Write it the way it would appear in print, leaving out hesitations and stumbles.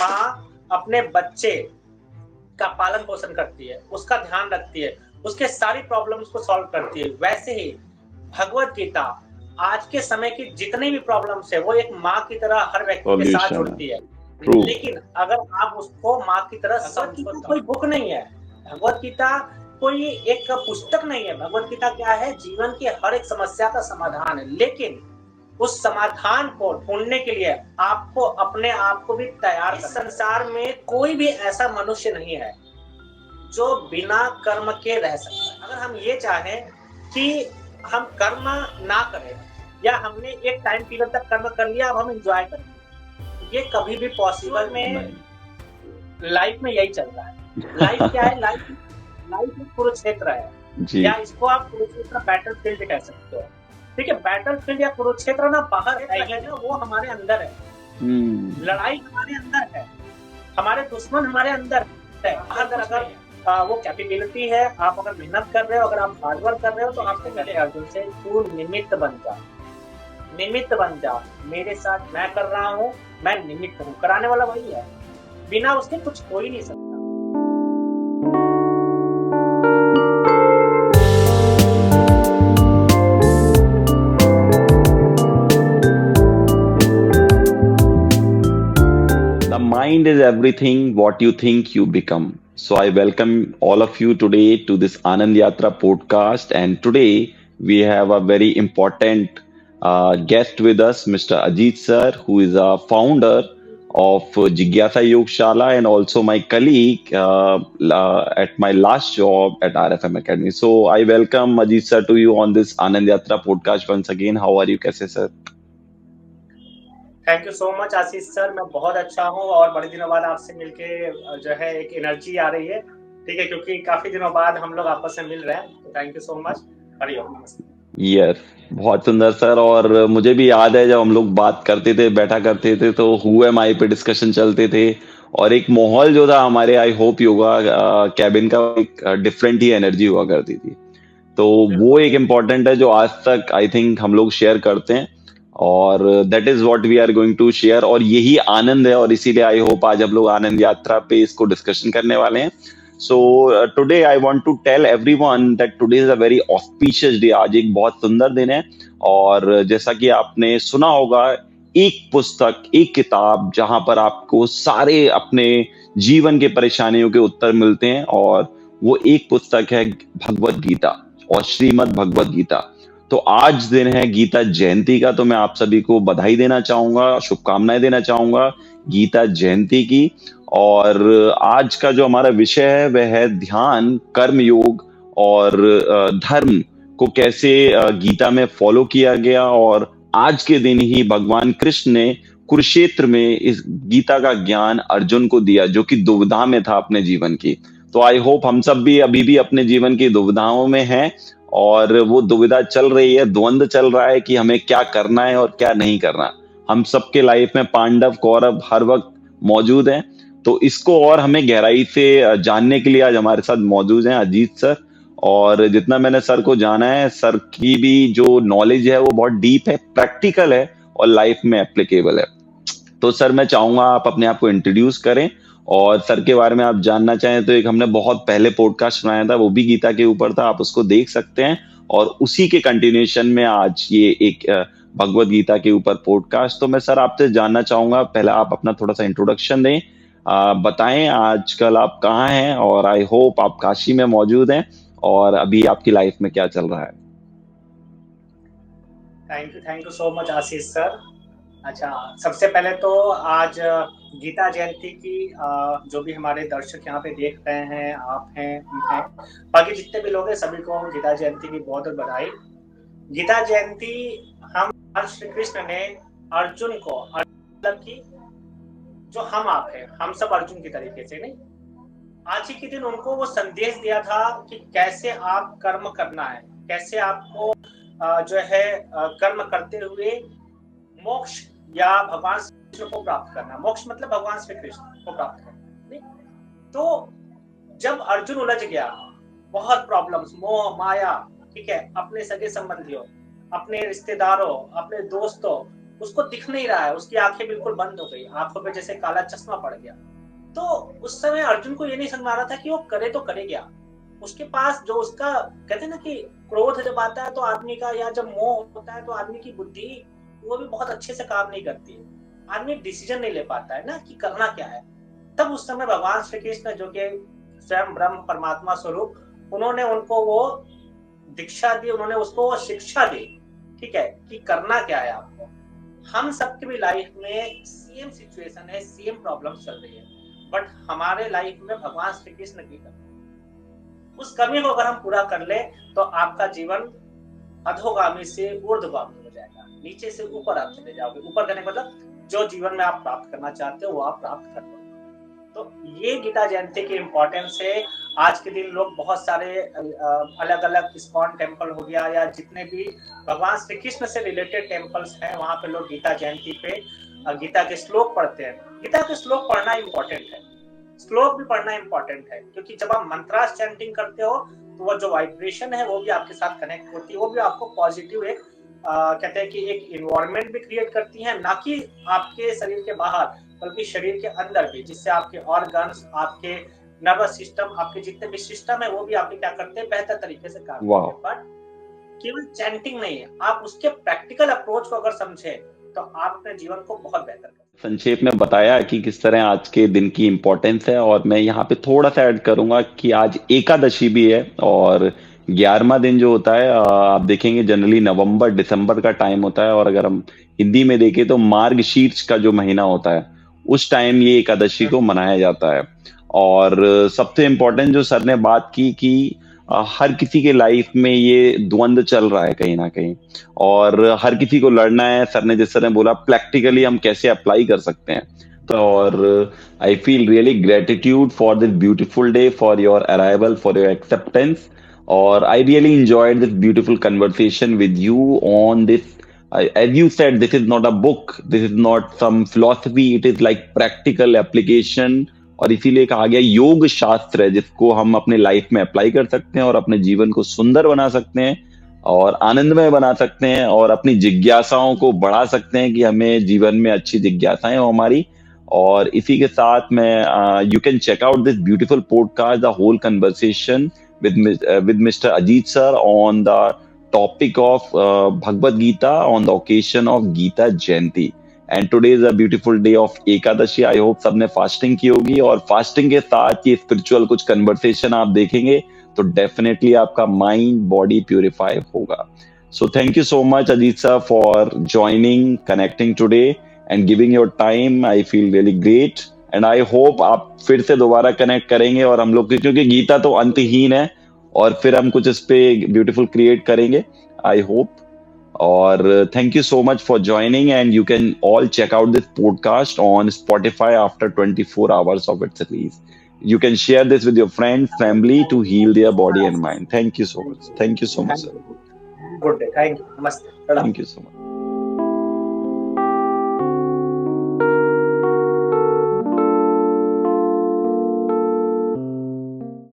माँ अपने बच्चे का पालन पोषण करती है, उसका ध्यान रखती है, उसके सारी प्रॉब्लम्स को सॉल्व करती है, वैसे ही भगवत गीता आज के समय की जितनी भी प्रॉब्लम्स है वो एक माँ की तरह हर व्यक्ति के साथ जुड़ती है। लेकिन अगर आप उसको माँ की तरह समझो, कोई बुक नहीं है, भगवत गीता कोई एक पुस्तक नहीं है। भगवत गीता क्या है? जीवन की हर एक समस्या का समाधान है। लेकिन उस समाधान को ढूंढने के लिए आपको अपने आप को भी तैयार करना। इस संसार में कोई भी ऐसा मनुष्य नहीं है जो बिना कर्म के रह सकता है। अगर हम ये चाहें कि हम कर्म ना करें या हमने एक टाइम पीरियड तक कर्म कर लिया, अब हम एंजॉय करें, ये कभी भी पॉसिबल में लाइफ में यही चल रहा है। लाइफ क्या है? लाइफ एक कुरुक्षेत्र है, या इसको आप कुरुक्षेत्र बैटलफील्ड कह सकते हो। ठीक है, बैटलफील्ड या कुरुक्षेत्र ना बाहर है ना, वो हमारे अंदर है। लड़ाई हमारे अंदर है, हमारे दुश्मन हमारे अंदर है। अगर वो कैपेबिलिटी है, आप अगर मेहनत कर रहे हो, अगर आप हार्ड वर्क कर रहे हो, तो आपसे कहते हैं अर्जुन से, तू निमित्त बन जा, निमित्त बन जा। मेरे साथ मैं कर रहा हूँ, मैं निमित्त हूँ, कराने वाला वही है। बिना उसके कुछ हो ही नहीं सकता। The mind is everything what you think you become. So I welcome all of you today to this Anand Yatra podcast. And today we have a very important guest with us, Mr. Ajit sir, who is a founder of Jigyasa Yogshala and also my colleague at my last job at RFM Academy. So I welcome Ajit sir to you on this Anand Yatra podcast once again. How are you, कैसे sir? Thank you so much Ashish sir, मैं बहुत अच्छा हूँ और बड़े दिनों बाद आपसे मिलके जो है एक एनर्जी आ रही है। ठीक है, क्योंकि काफी दिनों बाद हम लोग आपस में मिल रहे हैं, तो thank you so much. Hariom. Yes, बहुत सुंदर सर। और मुझे भी याद है जब हम लोग बात करते थे, बैठा करते थे, तो हु एम आई पे डिस्कशन चलते थे और एक माहौल जो था हमारे आई होप योगा कैबिन का, एक डिफरेंट ही एनर्जी हुआ करती थी। तो वो एक इम्पॉर्टेंट है जो आज तक आई थिंक हम लोग शेयर करते हैं, और that is what we are going to share. और यही आनंद है, और इसीलिए आई होप आज हम लोग आनंद यात्रा पे इसको डिस्कशन करने वाले हैं। So today I want to tell everyone that today is a very auspicious day. आज एक बहुत सुंदर दिन है, और जैसा कि आपने सुना होगा, एक पुस्तक, एक किताब जहां पर आपको सारे अपने जीवन के परेशानियों के उत्तर मिलते हैं, और वो एक पुस्तक है भगवत गीता और श्रीमद् भगवत गीता। तो आज दिन है गीता जयंती का, तो मैं आप सभी को बधाई देना चाहूंगा, शुभकामनाएं देना चाहूंगा गीता जयंती की। और आज का जो हमारा विषय है वह है ध्यान, कर्म योग और धर्म को कैसे गीता में फॉलो किया गया, और आज के दिन ही भगवान कृष्ण ने कुरुक्षेत्र में इस गीता का ज्ञान अर्जुन को दिया, जो कि दुविधा में था अपने जीवन की। तो आई होप हम सब भी अभी भी अपने जीवन की दुविधाओं में हैं, और वो दुविधा चल रही है, द्वंद चल रहा है कि हमें क्या करना है और क्या नहीं करना। हम सबके लाइफ में पांडव कौरव हर वक्त मौजूद हैं। तो इसको और हमें गहराई से जानने के लिए आज हमारे साथ मौजूद हैं अजीत सर। और जितना मैंने सर को जाना है, सर की भी जो नॉलेज है वो बहुत डीप है, प्रैक्टिकल है और लाइफ में एप्लीकेबल है। तो सर मैं चाहूंगा आप अपने आप को इंट्रोड्यूस करें, और सर के बारे में आप जानना चाहें तो एक हमने बहुत पहले पॉडकास्ट बनाया था, वो भी गीता के ऊपर था, आप उसको देख सकते हैं। और उसी के कंटिन्यूएशन में आज ये एक भगवत गीता के ऊपर पॉडकास्ट। तो मैं सर आपसे जानना चाहूंगा, पहले आप अपना थोड़ा सा इंट्रोडक्शन दें, बताएं आजकल आप कहाँ हैं, और आई होप आप काशी में मौजूद हैं, और अभी आपकी लाइफ में क्या चल रहा है। Thank you so much Ashish sir. अच्छा, सबसे पहले तो आज गीता जयंती की जो भी हमारे दर्शक यहाँ पे देख रहे हैं, आप हैं, बाकी जितने भी लोग हैं, सभी को गीता जयंती की बहुत बहुत बधाई। गीता जयंती हम श्री कृष्ण ने अर्जुन को, मतलब की जो हम आप हैं, हम सब अर्जुन की तरीके से नहीं, आज ही के दिन उनको वो संदेश दिया था कि कैसे आप कर्म करना है, कैसे आपको जो है कर्म करते हुए मोक्ष या भगवान श्री कृष्ण को प्राप्त करना। मोक्ष मतलब भगवान श्री कृष्ण को प्राप्त करना। तो जब अर्जुन उलझ गया, बहुत प्रॉब्लम्स, मोह माया, ठीक है, अपने सगे संबंधियों, अपने रिश्तेदारों, अपने दोस्तों, उसको दिख नहीं रहा है, उसकी आंखें बिल्कुल बंद हो गई, आंखों पे जैसे काला चश्मा पड़ गया। तो उस समय अर्जुन को ये नहीं समझ में आ रहा था कि वो करे तो करे क्या। उसके पास जो उसका कहते हैं ना कि क्रोध जब आता है तो आदमी का, या जब मोह होता है तो आदमी की बुद्धि वो भी बहुत अच्छे से काम नहीं करती है, आदमी डिसीजन नहीं ले पाता है ना कि करना क्या है। तब उस समय भगवान श्री कृष्ण जो कि स्वयं ब्रह्म परमात्मा स्वरूप, उन्होंने उनको वो दीक्षा दी, उन्होंने उसको वो शिक्षा दी, ठीक है, कि करना क्या है आपको। हम सबकी भी लाइफ में सेम सिचुएशन है, सेम प्रॉब्लम चल रही है, बट हमारे लाइफ में भगवान श्री कृष्ण की कमी, उस कमी को अगर हम पूरा कर ले तो आपका जीवन अधोगामी से ऊर्ध्वगामी हो जाएगा, नीचे से ऊपर आप चले जाओगे। ऊपर करने का मतलब जो जीवन में आप प्राप्त करना चाहते हो वो आप प्राप्त कर पाओगे। तो ये गीता जयंती की इम्पोर्टेंस है। आज के दिन लोग बहुत सारे अलग अलग इस्कॉन टेम्पल हो गया, या जितने भी भगवान श्री कृष्ण से रिलेटेड टेम्पल्स हैं, वहां पे लोग गीता जयंती पे गीता के श्लोक पढ़ते हैं। गीता के श्लोक पढ़ना इम्पोर्टेंट है, श्लोक भी पढ़ना इम्पोर्टेंट है, क्योंकि जब आप मंत्रास चैंटिंग करते हो तो वो जो वाइब्रेशन है वो भी आपके साथ कनेक्ट होती है, वो भी आपको पॉजिटिव एक कहते हैं कि एक इन्वायरमेंट भी क्रिएट करती है, ना कि आपके शरीर के बाहर बल्कि शरीर के अंदर भी, जिससे आपके ऑर्गन्स, आपके नर्वस सिस्टम, आपके जितने भी सिस्टम है वो भी आपके क्या करते हैं, बेहतर तरीके से काम करते हैं। बट केवल चैंटिंग नहीं है, आप उसके प्रैक्टिकल अप्रोच को अगर समझे तो आप अपने जीवन को बहुत बेहतर कर। संक्षेप में बताया कि किस तरह आज के दिन की इम्पोर्टेंस है, और मैं यहाँ पे थोड़ा सा ऐड करूंगा कि आज एकादशी भी है, और 11वां दिन जो होता है, आप देखेंगे जनरली नवंबर दिसंबर का टाइम होता है, और अगर हम हिंदी में देखें तो मार्गशीर्ष का जो महीना होता है उस टाइम ये एकादशी को मनाया जाता है। और सबसे इम्पोर्टेंट जो सर ने बात की कि हर किसी के लाइफ में ये द्वंद चल रहा है कहीं ना कहीं, और हर किसी को लड़ना है। सर ने जिस तरह बोला प्रैक्टिकली हम कैसे अप्लाई कर सकते हैं, तो और I feel really gratitude for this beautiful day, for your arrival, for your acceptance, और I really enjoyed this beautiful conversation with you on this. As you said, this is not a book, this is not some philosophy, it is like practical application, और इसीलिए कहा गया योग शास्त्र है जिसको हम अपने लाइफ में अप्लाई कर सकते हैं और अपने जीवन को सुंदर बना सकते हैं और आनंदमय बना सकते हैं, और अपनी जिज्ञासाओं को बढ़ा सकते हैं कि हमें जीवन में अच्छी जिज्ञासाएं हो हमारी। और इसी के साथ मैं you can check out this beautiful podcast, the whole conversation with Mr. Ajit sir on the topic of Bhagavad Gita on the occasion of Gita Jayanti. And today is a beautiful day of Ekadashi. I hope सबने fasting की होगी, और fasting के साथ ये spiritual कुछ conversation आप देखेंगे तो डेफिनेटली आपका माइंड बॉडी प्यूरिफाई होगा। So thank you so much Ajit sir for joining, connecting today and giving your time. I feel really great. And I hope आप फिर से दोबारा कनेक्ट करेंगे, और हम लोग, क्योंकि गीता तो अंतहीन है, और फिर हम कुछ इस पे ब्यूटीफुल क्रिएट करेंगे, आई होप। और thank you so much for joining, and you can all check out this podcast on Spotify after 24 hours of its release. You can share this with your friends, family to heal their body and mind. Thank you so much. Thank you so much, sir. Good day. Thank you. Namaste. Thank you so much.